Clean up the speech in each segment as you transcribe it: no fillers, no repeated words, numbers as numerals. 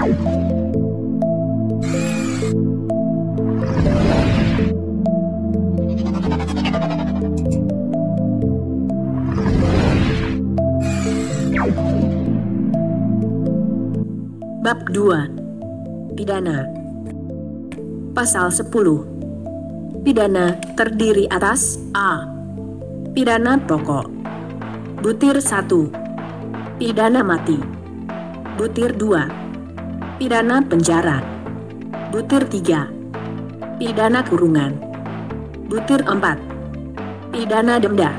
Bab 2. Pidana. Pasal 10. Pidana terdiri atas A. Pidana pokok. Butir 1. Pidana mati. Butir 2. Pidana penjara. Butir 3. Pidana kurungan. Butir 4. Pidana denda.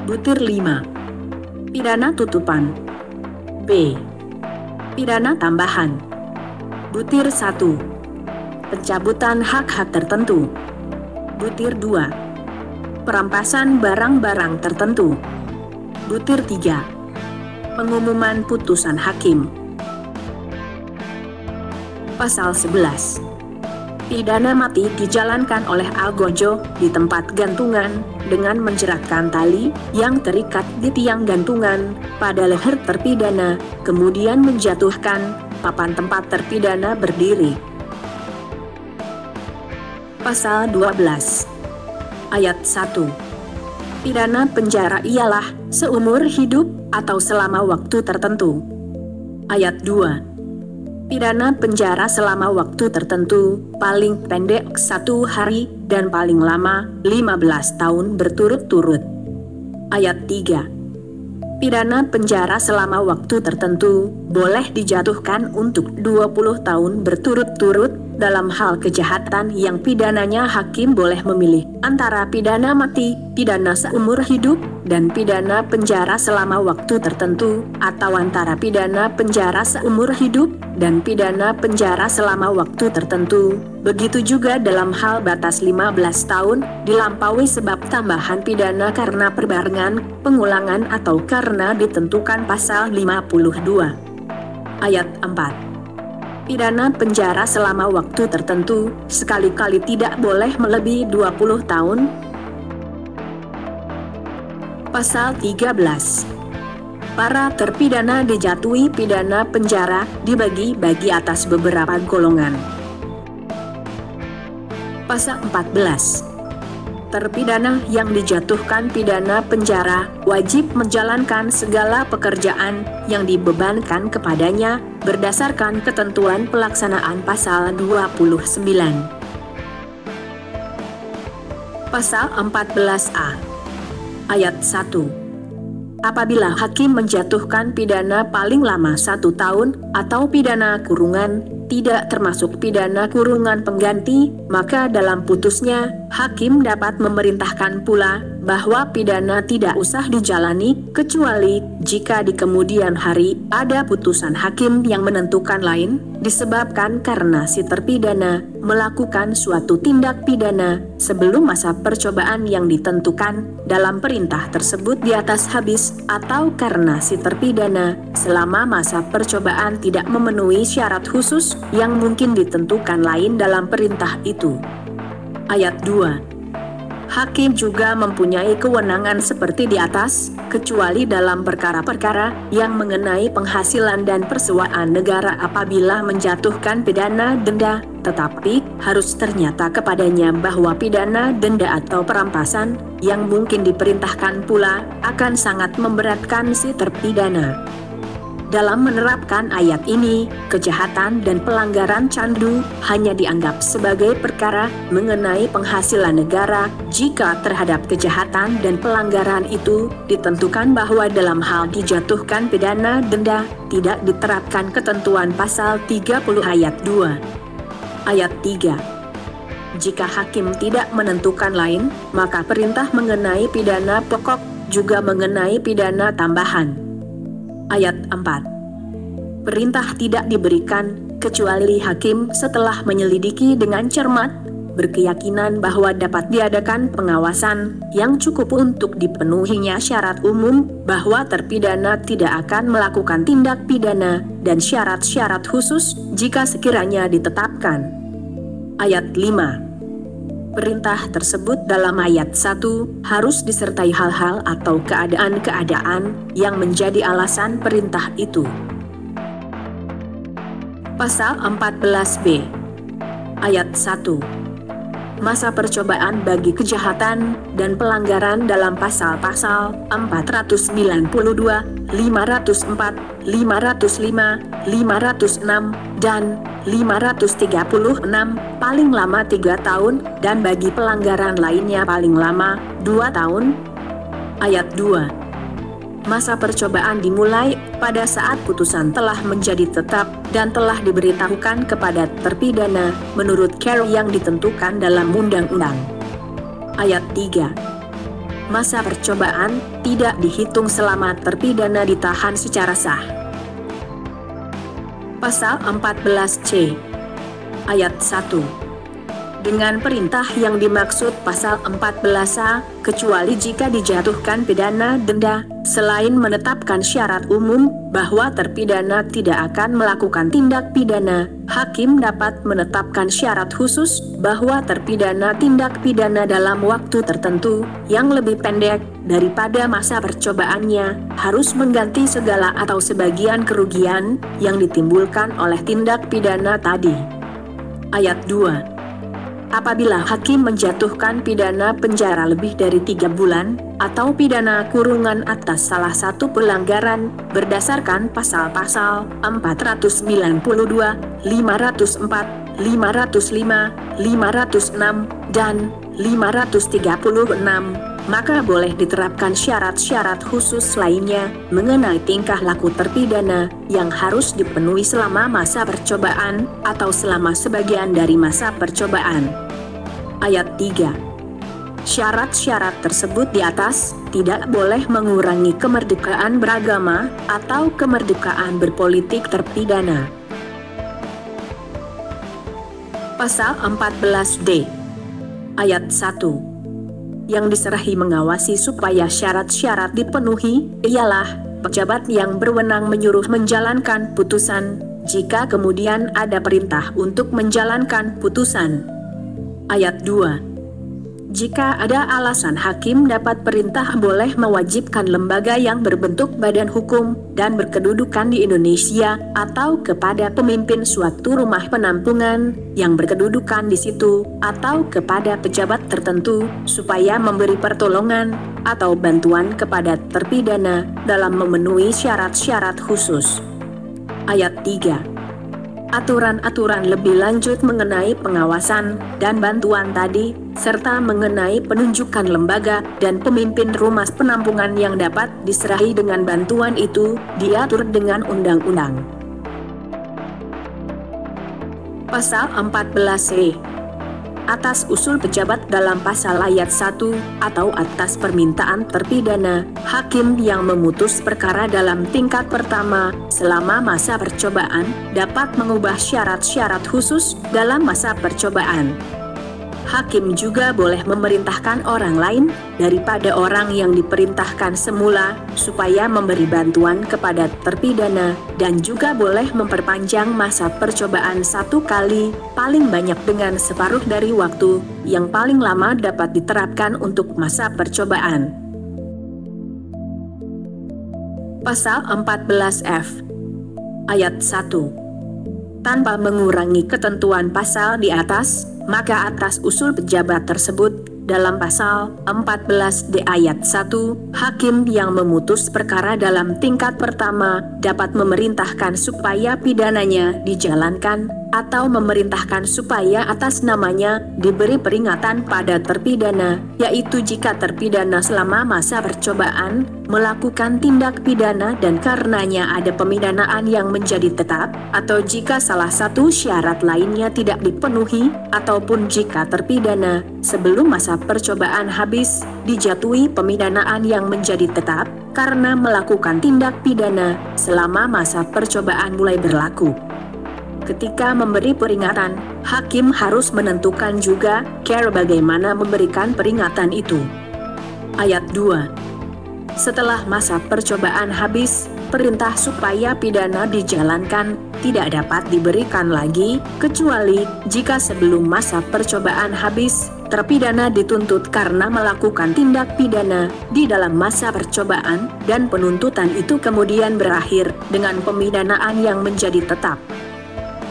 Butir 5. Pidana tutupan. B. Pidana tambahan. Butir 1. Pencabutan hak-hak tertentu. Butir 2. Perampasan barang-barang tertentu. Butir 3. Pengumuman putusan hakim. Pasal 11. Pidana mati dijalankan oleh Algojo di tempat gantungan dengan menjeratkan tali yang terikat di tiang gantungan pada leher terpidana, kemudian menjatuhkan papan tempat terpidana berdiri. Pasal 12. Ayat 1. Pidana penjara ialah seumur hidup atau selama waktu tertentu. Ayat 2. Pidana penjara selama waktu tertentu, paling pendek 1 hari dan paling lama 15 tahun berturut-turut. Ayat 3. Pidana penjara selama waktu tertentu boleh dijatuhkan untuk 20 tahun berturut-turut dalam hal kejahatan yang pidananya hakim boleh memilih antara pidana mati, pidana seumur hidup, dan pidana penjara selama waktu tertentu, atau antara pidana penjara seumur hidup dan pidana penjara selama waktu tertentu. Begitu juga dalam hal batas 15 tahun dilampaui sebab tambahan pidana karena perbarengan, pengulangan atau karena ditentukan pasal 52. Ayat 4. Pidana penjara selama waktu tertentu sekali-kali tidak boleh melebihi 20 tahun. Pasal 13. Para terpidana dijatuhi pidana penjara dibagi-bagi atas beberapa golongan. Pasal 14. Terpidana yang dijatuhkan pidana penjara wajib menjalankan segala pekerjaan yang dibebankan kepadanya berdasarkan ketentuan pelaksanaan pasal 29. Pasal 14A. Ayat 1. Apabila hakim menjatuhkan pidana paling lama 1 tahun atau pidana kurungan, tidak termasuk pidana kurungan pengganti, maka dalam putusnya, hakim dapat memerintahkan pula bahwa pidana tidak usah dijalani, kecuali jika di kemudian hari ada putusan hakim yang menentukan lain, disebabkan karena si terpidana melakukan suatu tindak pidana sebelum masa percobaan yang ditentukan dalam perintah tersebut di atas habis, atau karena si terpidana selama masa percobaan tidak memenuhi syarat khusus yang mungkin ditentukan lain dalam perintah itu. Ayat 2. Hakim juga mempunyai kewenangan seperti di atas, kecuali dalam perkara-perkara yang mengenai penghasilan dan persuaan negara apabila menjatuhkan pidana denda, tetapi harus ternyata kepadanya bahwa pidana denda atau perampasan yang mungkin diperintahkan pula akan sangat memberatkan si terpidana. Dalam menerapkan ayat ini, kejahatan dan pelanggaran candu hanya dianggap sebagai perkara mengenai penghasilan negara jika terhadap kejahatan dan pelanggaran itu ditentukan bahwa dalam hal dijatuhkan pidana denda tidak diterapkan ketentuan pasal 30 ayat 2. Ayat 3. Jika hakim tidak menentukan lain, maka perintah mengenai pidana pokok juga mengenai pidana tambahan. Ayat 4. Perintah tidak diberikan, kecuali hakim setelah menyelidiki dengan cermat, berkeyakinan bahwa dapat diadakan pengawasan yang cukup untuk dipenuhinya syarat umum bahwa terpidana tidak akan melakukan tindak pidana dan syarat-syarat khusus jika sekiranya ditetapkan. Ayat 5. Perintah tersebut dalam ayat 1 harus disertai hal-hal atau keadaan-keadaan yang menjadi alasan perintah itu. Pasal 14B Ayat 1. Masa percobaan bagi kejahatan dan pelanggaran dalam pasal-pasal 492, 504, 505, 506, dan 536 paling lama 3 tahun dan bagi pelanggaran lainnya paling lama 2 tahun. Ayat 2. Masa percobaan dimulai pada saat putusan telah menjadi tetap dan telah diberitahukan kepada terpidana menurut cara yang ditentukan dalam undang-undang. Ayat 3. Masa percobaan tidak dihitung selama terpidana ditahan secara sah. Pasal 14C Ayat 1. Dengan perintah yang dimaksud pasal 14A, kecuali jika dijatuhkan pidana denda, selain menetapkan syarat umum bahwa terpidana tidak akan melakukan tindak pidana, hakim dapat menetapkan syarat khusus bahwa terpidana tindak pidana dalam waktu tertentu yang lebih pendek daripada masa percobaannya harus mengganti segala atau sebagian kerugian yang ditimbulkan oleh tindak pidana tadi. Ayat 2. Apabila hakim menjatuhkan pidana penjara lebih dari 3 bulan, atau pidana kurungan atas salah satu pelanggaran, berdasarkan pasal-pasal 492, 504, 505, 506, dan 536, maka boleh diterapkan syarat-syarat khusus lainnya mengenai tingkah laku terpidana yang harus dipenuhi selama masa percobaan atau selama sebagian dari masa percobaan. Ayat 3. Syarat-syarat tersebut di atas tidak boleh mengurangi kemerdekaan beragama atau kemerdekaan berpolitik terpidana. Pasal 14D Ayat 1. Yang diserahi mengawasi supaya syarat-syarat dipenuhi ialah pejabat yang berwenang menyuruh menjalankan putusan jika kemudian ada perintah untuk menjalankan putusan. Ayat 2. Jika ada alasan, hakim dapat perintah boleh mewajibkan lembaga yang berbentuk badan hukum dan berkedudukan di Indonesia atau kepada pemimpin suatu rumah penampungan yang berkedudukan di situ atau kepada pejabat tertentu supaya memberi pertolongan atau bantuan kepada terpidana dalam memenuhi syarat-syarat khusus. Ayat 3. Aturan-aturan lebih lanjut mengenai pengawasan dan bantuan tadi, serta mengenai penunjukan lembaga dan pemimpin rumah penampungan yang dapat diserahi dengan bantuan itu, diatur dengan undang-undang. Pasal 14C Atas usul pejabat dalam pasal ayat 1 atau atas permintaan terpidana, hakim yang memutus perkara dalam tingkat pertama selama masa percobaan dapat mengubah syarat-syarat khusus dalam masa percobaan. Hakim juga boleh memerintahkan orang lain daripada orang yang diperintahkan semula supaya memberi bantuan kepada terpidana dan juga boleh memperpanjang masa percobaan 1 kali, paling banyak dengan separuh dari waktu yang paling lama dapat diterapkan untuk masa percobaan. Pasal 14F Ayat 1. Tanpa mengurangi ketentuan pasal di atas, maka atas usul pejabat tersebut dalam pasal 14D ayat 1, hakim yang memutus perkara dalam tingkat pertama dapat memerintahkan supaya pidananya dijalankan atau memerintahkan supaya atas namanya diberi peringatan pada terpidana, yaitu jika terpidana selama masa percobaan melakukan tindak pidana dan karenanya ada pemidanaan yang menjadi tetap, atau jika salah satu syarat lainnya tidak dipenuhi, ataupun jika terpidana sebelum masa percobaan habis dijatuhi pemidanaan yang menjadi tetap karena melakukan tindak pidana selama masa percobaan mulai berlaku. Ketika memberi peringatan, hakim harus menentukan juga cara bagaimana memberikan peringatan itu. Ayat 2. Setelah masa percobaan habis, perintah supaya pidana dijalankan tidak dapat diberikan lagi, kecuali jika sebelum masa percobaan habis, terpidana dituntut karena melakukan tindak pidana di dalam masa percobaan, dan penuntutan itu kemudian berakhir dengan pemidanaan yang menjadi tetap.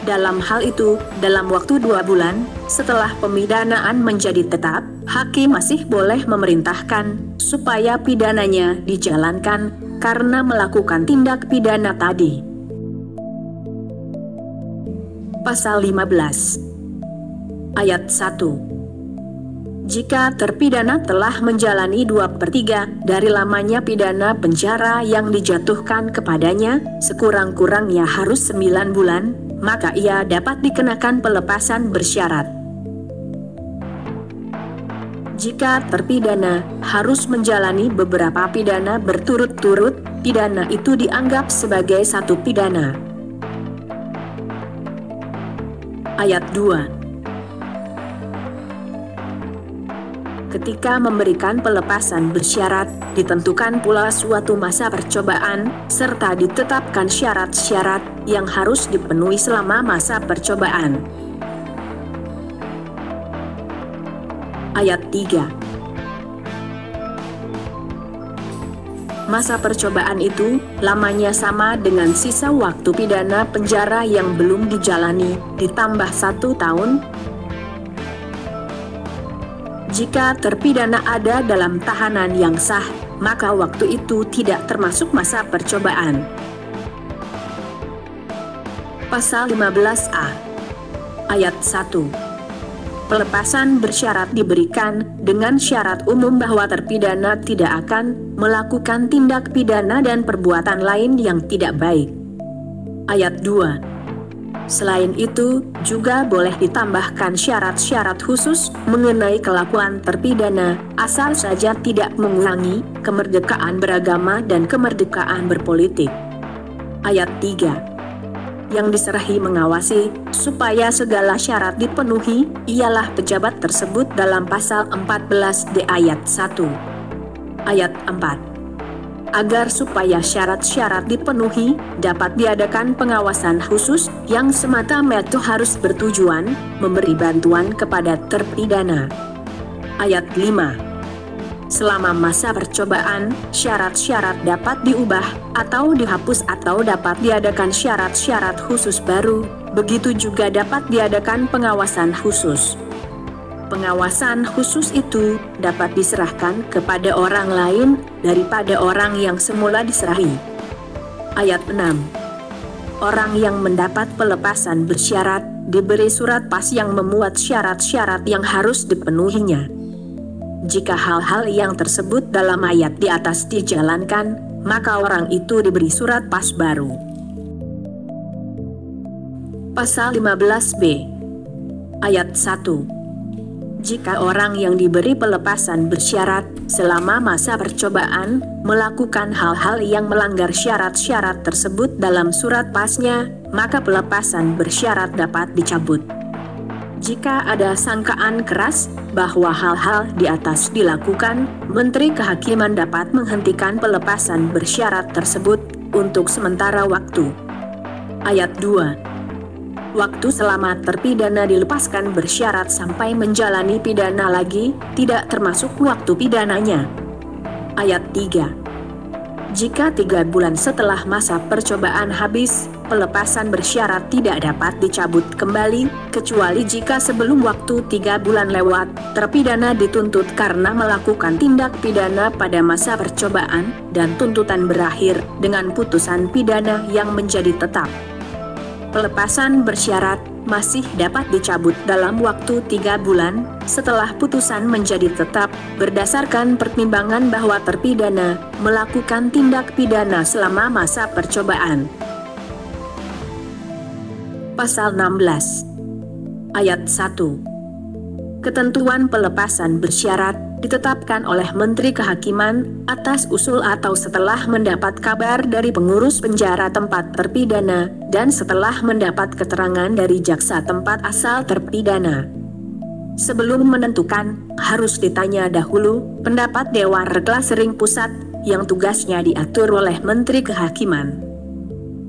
Dalam hal itu, dalam waktu 2 bulan, setelah pemidanaan menjadi tetap, hakim masih boleh memerintahkan supaya pidananya dijalankan karena melakukan tindak pidana tadi. Pasal 15 Ayat 1. Jika terpidana telah menjalani 2/3 dari lamanya pidana penjara yang dijatuhkan kepadanya, sekurang-kurangnya harus 9 bulan, maka ia dapat dikenakan pelepasan bersyarat. Jika terpidana harus menjalani beberapa pidana berturut-turut, pidana itu dianggap sebagai satu pidana. Ayat 2. Ketika memberikan pelepasan bersyarat, ditentukan pula suatu masa percobaan, serta ditetapkan syarat-syarat yang harus dipenuhi selama masa percobaan. Ayat 3. Masa percobaan itu lamanya sama dengan sisa waktu pidana penjara yang belum dijalani, ditambah 1 tahun. Jika terpidana ada dalam tahanan yang sah, maka waktu itu tidak termasuk masa percobaan. Pasal 15A Ayat 1. Pelepasan bersyarat diberikan dengan syarat umum bahwa terpidana tidak akan melakukan tindak pidana dan perbuatan lain yang tidak baik. Ayat 2. Selain itu, juga boleh ditambahkan syarat-syarat khusus mengenai kelakuan terpidana, asal saja tidak mengurangi kemerdekaan beragama dan kemerdekaan berpolitik. Ayat 3. Yang diserahi mengawasi supaya segala syarat dipenuhi ialah pejabat tersebut dalam pasal 14D ayat 1. Ayat 4. Agar supaya syarat-syarat dipenuhi, dapat diadakan pengawasan khusus yang semata-mata harus bertujuan memberi bantuan kepada terpidana. Ayat 5. Selama masa percobaan, syarat-syarat dapat diubah atau dihapus atau dapat diadakan syarat-syarat khusus baru, begitu juga dapat diadakan pengawasan khusus. Pengawasan khusus itu dapat diserahkan kepada orang lain daripada orang yang semula diserahi. Ayat 6. Orang yang mendapat pelepasan bersyarat diberi surat pas yang memuat syarat-syarat yang harus dipenuhinya. Jika hal-hal yang tersebut dalam ayat di atas dijalankan, maka orang itu diberi surat pas baru. Pasal 15B Ayat 1. Jika orang yang diberi pelepasan bersyarat selama masa percobaan melakukan hal-hal yang melanggar syarat-syarat tersebut dalam surat pasnya, maka pelepasan bersyarat dapat dicabut. Jika ada sangkaan keras bahwa hal-hal di atas dilakukan, Menteri Kehakiman dapat menghentikan pelepasan bersyarat tersebut untuk sementara waktu. Ayat 2. Waktu selama terpidana dilepaskan bersyarat sampai menjalani pidana lagi, tidak termasuk waktu pidananya. Ayat 3. Jika 3 bulan setelah masa percobaan habis, pelepasan bersyarat tidak dapat dicabut kembali, kecuali jika sebelum waktu 3 bulan lewat, terpidana dituntut karena melakukan tindak pidana pada masa percobaan, dan tuntutan berakhir dengan putusan pidana yang menjadi tetap. Pelepasan bersyarat masih dapat dicabut dalam waktu 3 bulan setelah putusan menjadi tetap berdasarkan pertimbangan bahwa terpidana melakukan tindak pidana selama masa percobaan. Pasal 16 Ayat 1. Ketentuan pelepasan bersyarat ditetapkan oleh Menteri Kehakiman atas usul atau setelah mendapat kabar dari pengurus penjara tempat terpidana dan setelah mendapat keterangan dari jaksa tempat asal terpidana. Sebelum menentukan, harus ditanya dahulu pendapat Dewan Reglasering Pusat yang tugasnya diatur oleh Menteri Kehakiman.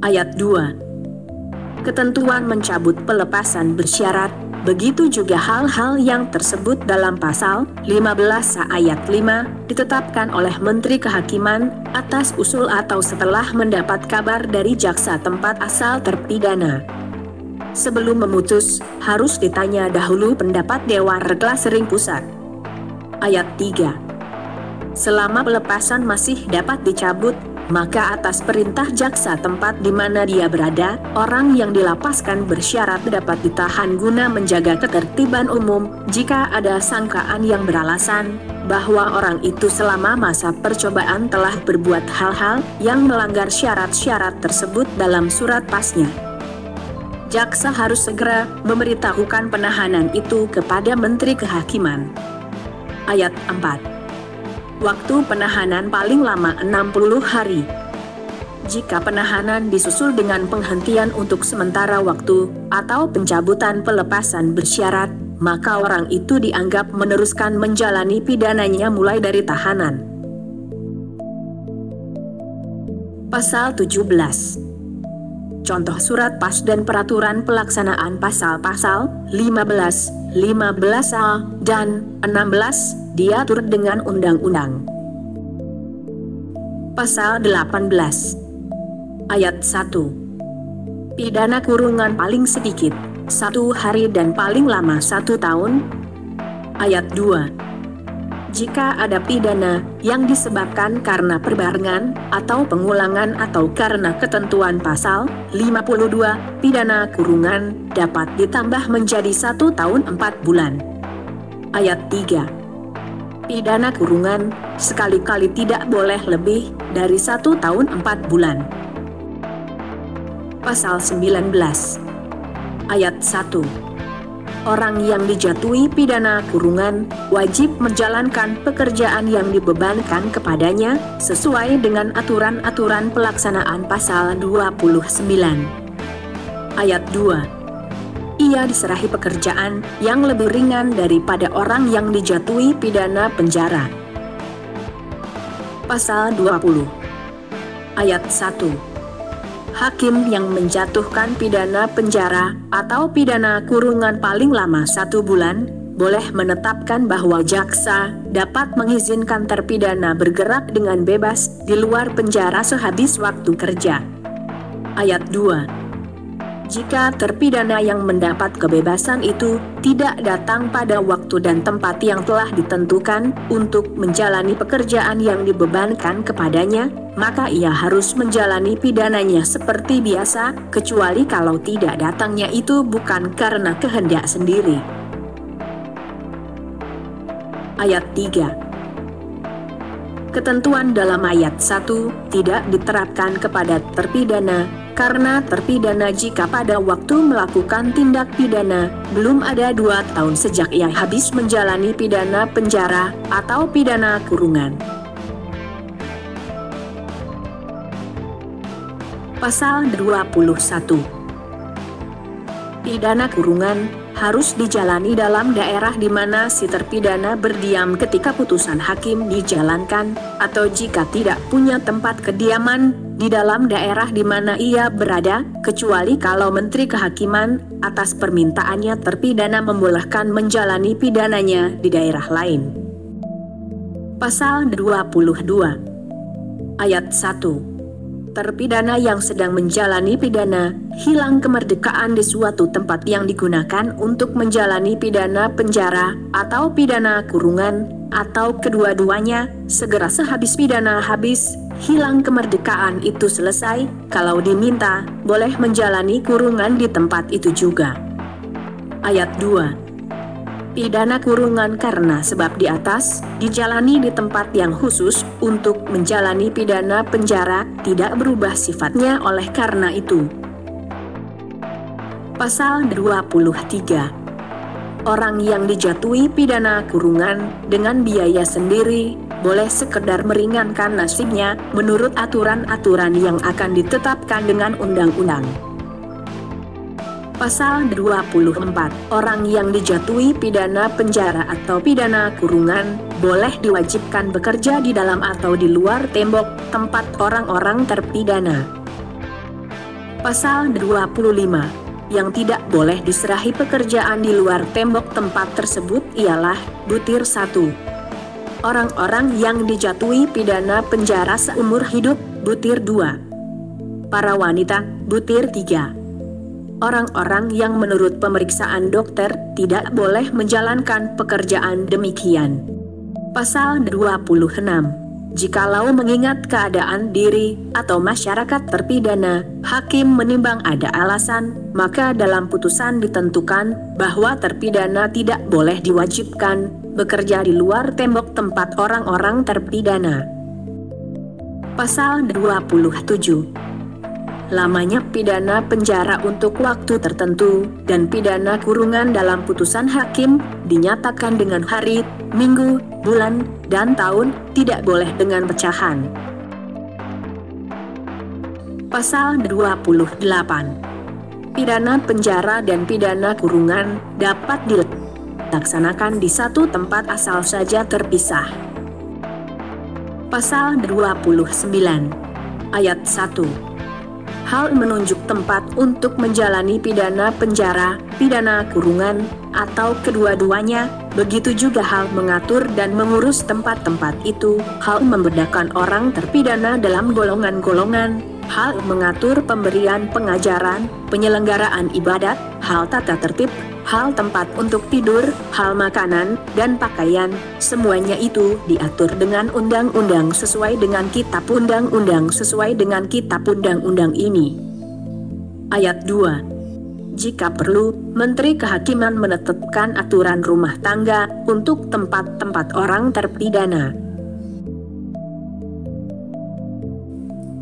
Ayat 2. Ketentuan mencabut pelepasan bersyarat, begitu juga hal-hal yang tersebut dalam pasal 15 ayat 5 ditetapkan oleh Menteri Kehakiman atas usul atau setelah mendapat kabar dari jaksa tempat asal terpidana. Sebelum memutus, harus ditanya dahulu pendapat Dewan Reglasering Pusat. Ayat 3. Selama pelepasan masih dapat dicabut, maka atas perintah jaksa tempat di mana dia berada, orang yang dilepaskan bersyarat dapat ditahan guna menjaga ketertiban umum jika ada sangkaan yang beralasan bahwa orang itu selama masa percobaan telah berbuat hal-hal yang melanggar syarat-syarat tersebut dalam surat pasnya. Jaksa harus segera memberitahukan penahanan itu kepada Menteri Kehakiman. Ayat 4. Waktu penahanan paling lama 60 hari. Jika penahanan disusul dengan penghentian untuk sementara waktu atau pencabutan pelepasan bersyarat, maka orang itu dianggap meneruskan menjalani pidananya mulai dari tahanan. Pasal 17. Contoh surat pas dan peraturan pelaksanaan pasal-pasal 15, 15A, dan 16 diatur dengan undang-undang. Pasal 18. Ayat 1. Pidana kurungan paling sedikit 1 hari dan paling lama 1 tahun. Ayat 2. Jika ada pidana yang disebabkan karena perbarengan atau pengulangan atau karena ketentuan pasal 52, pidana kurungan dapat ditambah menjadi 1 tahun 4 bulan. Ayat 3. Pidana kurungan sekali-kali tidak boleh lebih dari 1 tahun 4 bulan. Pasal 19. Ayat 1. Orang yang dijatuhi pidana kurungan wajib menjalankan pekerjaan yang dibebankan kepadanya sesuai dengan aturan-aturan pelaksanaan pasal 29. Ayat 2. Ia diserahi pekerjaan yang lebih ringan daripada orang yang dijatuhi pidana penjara. Pasal 20. Ayat 1. Hakim yang menjatuhkan pidana penjara atau pidana kurungan paling lama 1 bulan, boleh menetapkan bahwa jaksa dapat mengizinkan terpidana bergerak dengan bebas di luar penjara sehabis waktu kerja. Ayat 2. Jika terpidana yang mendapat kebebasan itu tidak datang pada waktu dan tempat yang telah ditentukan untuk menjalani pekerjaan yang dibebankan kepadanya, maka ia harus menjalani pidananya seperti biasa, kecuali kalau tidak datangnya itu bukan karena kehendak sendiri. Ayat 3. Ketentuan dalam ayat 1 tidak diterapkan kepada terpidana, karena terpidana jika pada waktu melakukan tindak pidana belum ada 2 tahun sejak ia habis menjalani pidana penjara atau pidana kurungan. Pasal 21. Pidana kurungan harus dijalani dalam daerah di mana si terpidana berdiam ketika putusan hakim dijalankan, atau jika tidak punya tempat kediaman di dalam daerah di mana ia berada, kecuali kalau Menteri Kehakiman atas permintaannya terpidana membolehkan menjalani pidananya di daerah lain. Pasal 22. Ayat 1. Terpidana yang sedang menjalani pidana hilang kemerdekaan di suatu tempat yang digunakan untuk menjalani pidana penjara atau pidana kurungan, atau kedua-duanya, segera sehabis pidana habis, hilang kemerdekaan itu selesai, kalau diminta, boleh menjalani kurungan di tempat itu juga. Ayat 2. Pidana kurungan karena sebab di atas dijalani di tempat yang khusus untuk menjalani pidana penjara tidak berubah sifatnya oleh karena itu. Pasal 23. Orang yang dijatuhi pidana kurungan dengan biaya sendiri boleh sekedar meringankan nasibnya menurut aturan-aturan yang akan ditetapkan dengan undang-undang. Pasal 24. Orang yang dijatuhi pidana penjara atau pidana kurungan boleh diwajibkan bekerja di dalam atau di luar tembok tempat orang-orang terpidana. Pasal 25. Yang tidak boleh diserahi pekerjaan di luar tembok tempat tersebut ialah butir 1. Orang-orang yang dijatuhi pidana penjara seumur hidup, butir 2. Para wanita, butir 3. orang-orang yang menurut pemeriksaan dokter tidak boleh menjalankan pekerjaan demikian. Pasal 26. Jikalau mengingat keadaan diri atau masyarakat terpidana, hakim menimbang ada alasan, maka dalam putusan ditentukan bahwa terpidana tidak boleh diwajibkan bekerja di luar tembok tempat orang-orang terpidana. Pasal 27. Lamanya pidana penjara untuk waktu tertentu dan pidana kurungan dalam putusan hakim dinyatakan dengan hari, minggu, bulan, dan tahun, tidak boleh dengan pecahan. Pasal 28. Pidana penjara dan pidana kurungan dapat dilaksanakan di satu tempat asal saja terpisah. Pasal 29. Ayat 1. Hal menunjuk tempat untuk menjalani pidana penjara, pidana kurungan, atau kedua-duanya, begitu juga hal mengatur dan mengurus tempat-tempat itu, hal membedakan orang terpidana dalam golongan-golongan, hal mengatur pemberian pengajaran, penyelenggaraan ibadat, hal tata tertib, hal tempat untuk tidur, hal makanan, dan pakaian, semuanya itu diatur dengan undang-undang sesuai dengan kitab undang-undang sesuai dengan kitab undang-undang ini. Ayat 2. Jika perlu, Menteri Kehakiman menetapkan aturan rumah tangga untuk tempat-tempat orang terpidana.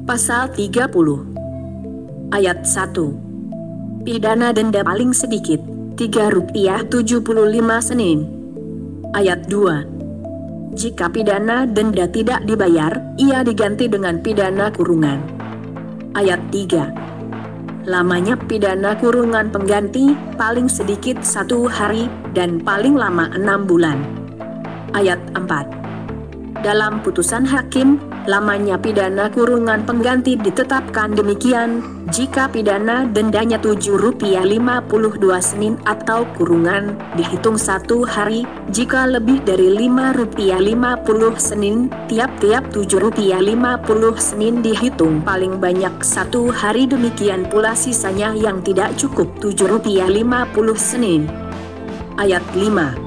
Pasal 30. Ayat 1. Pidana denda paling sedikit Rp3.75. Ayat 2. Jika pidana denda tidak dibayar, ia diganti dengan pidana kurungan. Ayat 3. Lamanya pidana kurungan pengganti paling sedikit 1 hari dan paling lama 6 bulan. Ayat 4. Dalam putusan hakim, lamanya pidana kurungan pengganti ditetapkan demikian, jika pidana dendanya Rp7.52 atau kurungan dihitung 1 hari, jika lebih dari Rp5.50 tiap-tiap Rp7.50 dihitung paling banyak 1 hari, demikian pula sisanya yang tidak cukup Rp7.50. Ayat 5.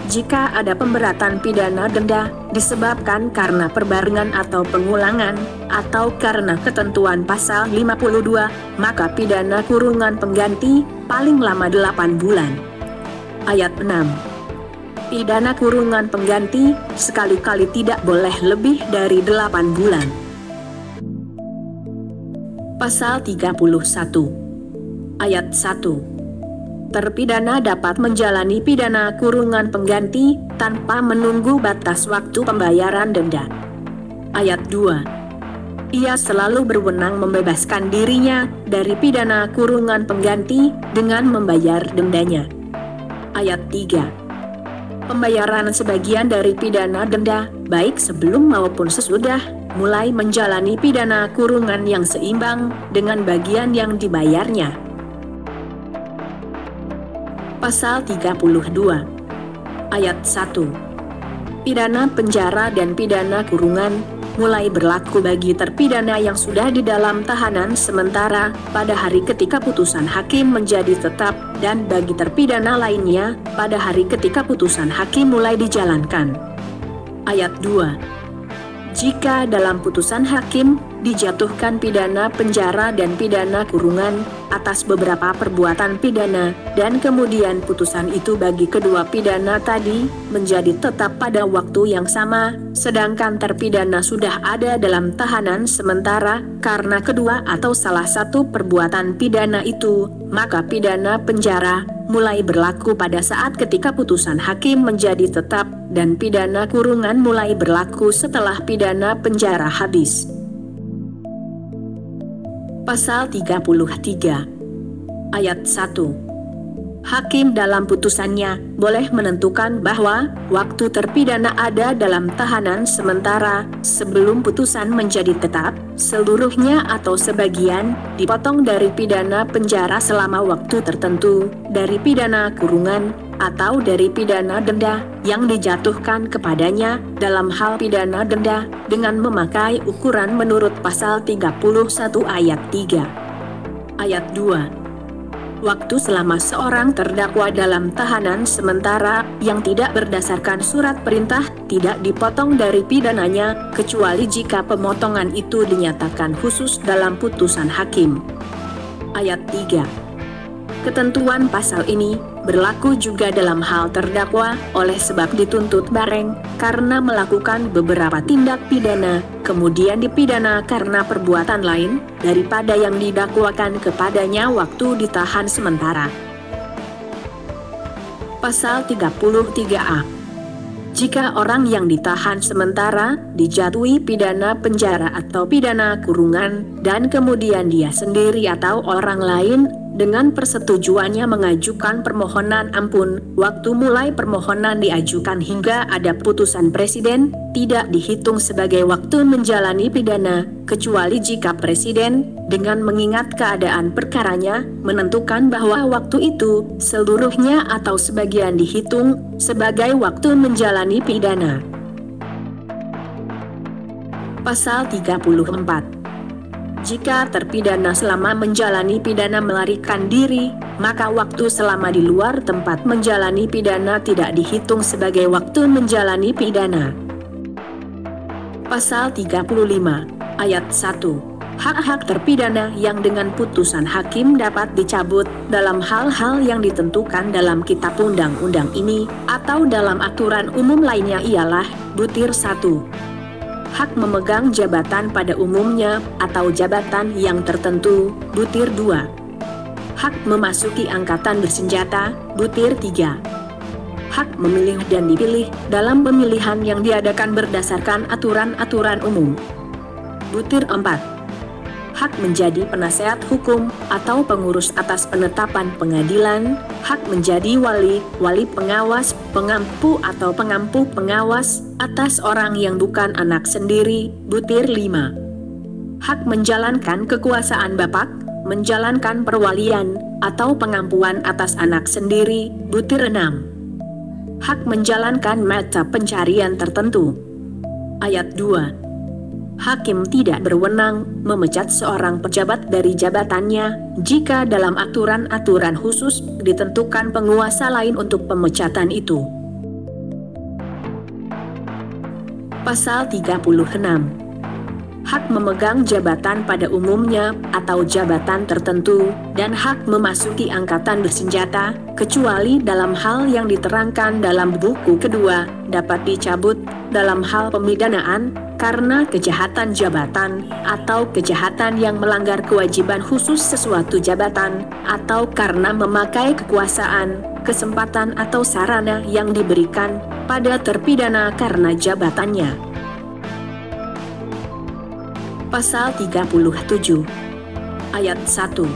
Jika ada pemberatan pidana denda disebabkan karena perbarengan atau pengulangan, atau karena ketentuan pasal 52, maka pidana kurungan pengganti paling lama 8 bulan. Ayat 6. Pidana kurungan pengganti sekali-kali tidak boleh lebih dari 8 bulan. Pasal 31. Ayat 1. Terpidana dapat menjalani pidana kurungan pengganti tanpa menunggu batas waktu pembayaran denda. Ayat 2. Ia selalu berwenang membebaskan dirinya dari pidana kurungan pengganti dengan membayar dendanya. Ayat 3. Pembayaran sebagian dari pidana denda, baik sebelum maupun sesudah mulai menjalani pidana kurungan yang seimbang dengan bagian yang dibayarnya. Pasal 32. Ayat 1. Pidana penjara dan pidana kurungan mulai berlaku bagi terpidana yang sudah di dalam tahanan sementara pada hari ketika putusan hakim menjadi tetap, dan bagi terpidana lainnya pada hari ketika putusan hakim mulai dijalankan. Ayat 2. Jika dalam putusan hakim dijatuhkan pidana penjara dan pidana kurungan atas beberapa perbuatan pidana, dan kemudian putusan itu bagi kedua pidana tadi menjadi tetap pada waktu yang sama, sedangkan terpidana sudah ada dalam tahanan sementara karena kedua atau salah satu perbuatan pidana itu, maka pidana penjara mulai berlaku pada saat ketika putusan hakim menjadi tetap, dan pidana kurungan mulai berlaku setelah pidana penjara habis. Pasal 33. Ayat 1. Hakim dalam putusannya boleh menentukan bahwa waktu terpidana ada dalam tahanan sementara sebelum putusan menjadi tetap, seluruhnya atau sebagian, dipotong dari pidana penjara selama waktu tertentu, dari pidana kurungan, atau dari pidana denda yang dijatuhkan kepadanya dalam hal pidana denda dengan memakai ukuran menurut pasal 31 ayat 3. Ayat 2. waktu selama seorang terdakwa dalam tahanan sementara yang tidak berdasarkan surat perintah tidak dipotong dari pidananya, kecuali jika pemotongan itu dinyatakan khusus dalam putusan hakim. Ayat 3. Ketentuan pasal ini berlaku juga dalam hal terdakwa oleh sebab dituntut bareng karena melakukan beberapa tindak pidana, kemudian dipidana karena perbuatan lain daripada yang didakwakan kepadanya waktu ditahan sementara. Pasal 33A. Jika orang yang ditahan sementara dijatuhi pidana penjara atau pidana kurungan, dan kemudian dia sendiri atau orang lain dengan persetujuannya mengajukan permohonan ampun, waktu mulai permohonan diajukan hingga ada putusan presiden, tidak dihitung sebagai waktu menjalani pidana, kecuali jika presiden, dengan mengingat keadaan perkaranya, menentukan bahwa waktu itu seluruhnya atau sebagian dihitung sebagai waktu menjalani pidana. Pasal 34. Jika terpidana selama menjalani pidana melarikan diri, maka waktu selama di luar tempat menjalani pidana tidak dihitung sebagai waktu menjalani pidana. Pasal 35, ayat 1. Hak-hak terpidana yang dengan putusan hakim dapat dicabut dalam hal-hal yang ditentukan dalam kitab undang-undang ini atau dalam aturan umum lainnya ialah, butir 1. Hak memegang jabatan pada umumnya atau jabatan yang tertentu, butir 2. Hak memasuki angkatan bersenjata, butir 3. Hak memilih dan dipilih dalam pemilihan yang diadakan berdasarkan aturan-aturan umum, butir 4. Hak menjadi penasehat hukum atau pengurus atas penetapan pengadilan, hak menjadi wali pengawas, pengampu atau pengampu pengawas atas orang yang bukan anak sendiri, butir 5. Hak menjalankan kekuasaan bapak, menjalankan perwalian atau pengampuan atas anak sendiri, butir 6. Hak menjalankan mata pencarian tertentu. Ayat 2. Hakim tidak berwenang memecat seorang pejabat dari jabatannya jika dalam aturan-aturan khusus ditentukan penguasa lain untuk pemecatan itu. Pasal 36. Hak memegang jabatan pada umumnya atau jabatan tertentu, dan hak memasuki angkatan bersenjata, kecuali dalam hal yang diterangkan dalam buku kedua, dapat dicabut dalam hal pemidanaan karena kejahatan jabatan atau kejahatan yang melanggar kewajiban khusus sesuatu jabatan, atau karena memakai kekuasaan, kesempatan atau sarana yang diberikan pada terpidana karena jabatannya. Pasal 37, ayat 1.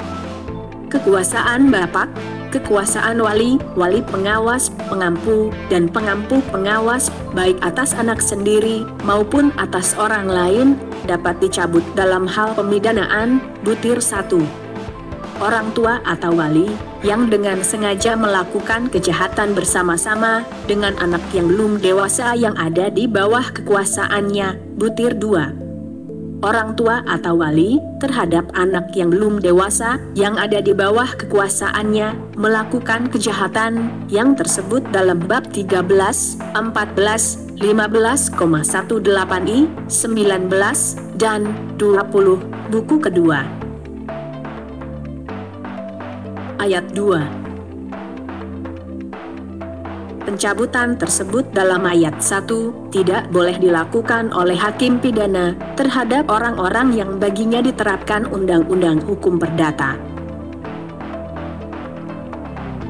Kekuasaan bapak, kekuasaan wali pengawas, pengampu, dan pengampu pengawas, baik atas anak sendiri maupun atas orang lain, dapat dicabut dalam hal pemidanaan, butir 1. Orang tua atau wali yang dengan sengaja melakukan kejahatan bersama-sama dengan anak yang belum dewasa yang ada di bawah kekuasaannya, butir 2. Orang tua atau wali terhadap anak yang belum dewasa yang ada di bawah kekuasaannya melakukan kejahatan yang tersebut dalam bab 13, 14, 15,18i, 19, dan 20 buku kedua. Ayat 2. Pencabutan tersebut dalam ayat 1 tidak boleh dilakukan oleh hakim pidana terhadap orang-orang yang baginya diterapkan undang-undang hukum perdata.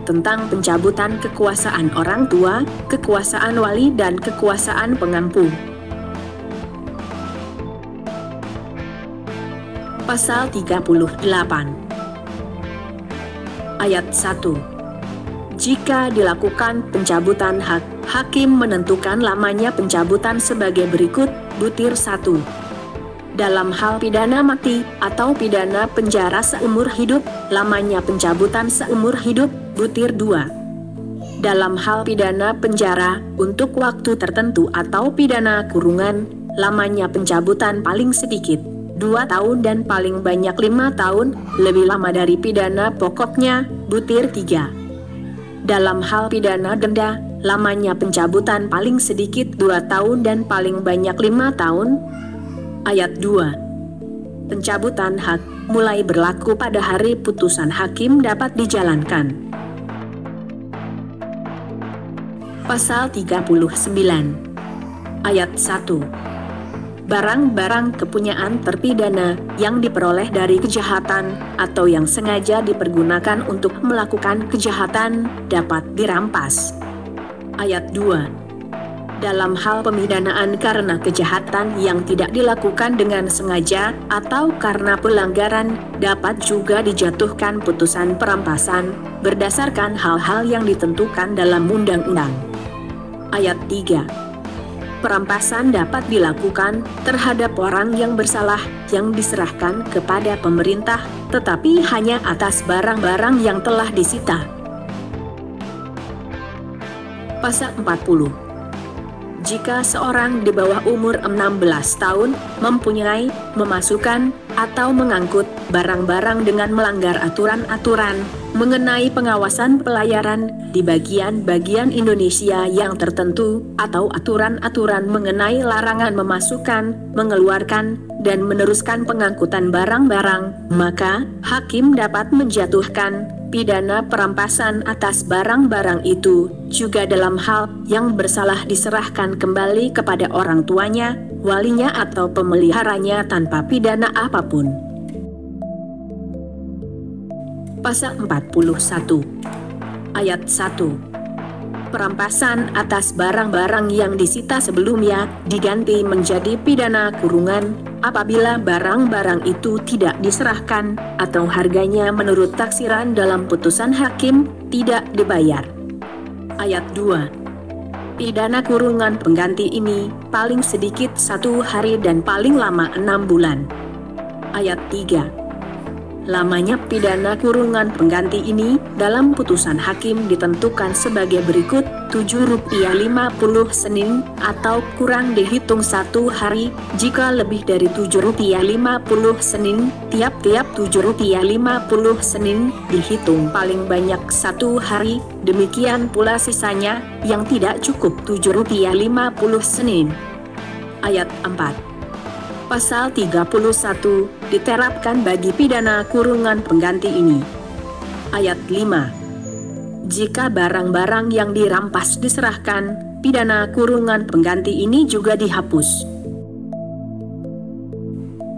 Tentang pencabutan kekuasaan orang tua, kekuasaan wali dan kekuasaan pengampu. Pasal 38. Ayat 1. Jika dilakukan pencabutan hak, hakim menentukan lamanya pencabutan sebagai berikut, butir 1. Dalam hal pidana mati atau pidana penjara seumur hidup, lamanya pencabutan seumur hidup, butir 2. Dalam hal pidana penjara untuk waktu tertentu atau pidana kurungan, lamanya pencabutan paling sedikit 2 tahun dan paling banyak 5 tahun, lebih lama dari pidana pokoknya, Butir 3. Dalam hal pidana denda, lamanya pencabutan paling sedikit 2 tahun dan paling banyak 5 tahun. Ayat 2. Pencabutan hak mulai berlaku pada hari putusan hakim dapat dijalankan. Pasal 39. Ayat 1. Barang-barang kepunyaan terpidana yang diperoleh dari kejahatan atau yang sengaja dipergunakan untuk melakukan kejahatan dapat dirampas. Ayat 2. Dalam hal pemidanaan karena kejahatan yang tidak dilakukan dengan sengaja atau karena pelanggaran, dapat juga dijatuhkan putusan perampasan berdasarkan hal-hal yang ditentukan dalam undang-undang. Ayat 3. Perampasan dapat dilakukan terhadap orang yang bersalah yang diserahkan kepada pemerintah, tetapi hanya atas barang-barang yang telah disita. Pasal 40. Jika seorang di bawah umur 16 tahun mempunyai, memasukkan, atau mengangkut barang-barang dengan melanggar aturan-aturan mengenai pengawasan pelayaran di bagian-bagian Indonesia yang tertentu, atau aturan-aturan mengenai larangan memasukkan, mengeluarkan, dan meneruskan pengangkutan barang-barang, maka hakim dapat menjatuhkan pidana perampasan atas barang-barang itu, juga dalam hal yang bersalah diserahkan kembali kepada orang tuanya, walinya atau pemeliharanya tanpa pidana apapun. Pasal 41. Ayat 1. Perampasan atas barang-barang yang disita sebelumnya diganti menjadi pidana kurungan apabila barang-barang itu tidak diserahkan atau harganya menurut taksiran dalam putusan hakim tidak dibayar. Ayat 2. Pidana kurungan pengganti ini paling sedikit 1 hari dan paling lama 6 bulan. Ayat 3. Lamanya pidana kurungan pengganti ini dalam putusan hakim ditentukan sebagai berikut: Rp7.50 Senin atau kurang dihitung 1 hari, jika lebih dari Rp7.50 Senin, tiap-tiap Rp7.50 Senin dihitung paling banyak 1 hari, demikian pula sisanya yang tidak cukup Rp7.50 Senin. Ayat 4. Pasal 31 diterapkan bagi pidana kurungan pengganti ini. Ayat 5. Jika barang-barang yang dirampas diserahkan, pidana kurungan pengganti ini juga dihapus.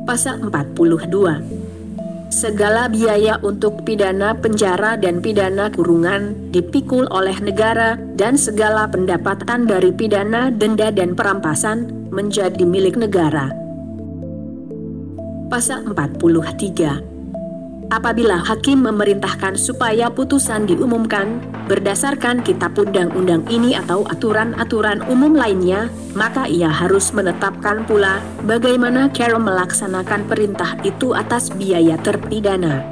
Pasal 42. Segala biaya untuk pidana penjara dan pidana kurungan dipikul oleh negara, dan segala pendapatan dari pidana denda dan perampasan menjadi milik negara. Pasal 43. Apabila hakim memerintahkan supaya putusan diumumkan berdasarkan kitab undang-undang ini atau aturan-aturan umum lainnya, maka ia harus menetapkan pula bagaimana cara melaksanakan perintah itu atas biaya terpidana.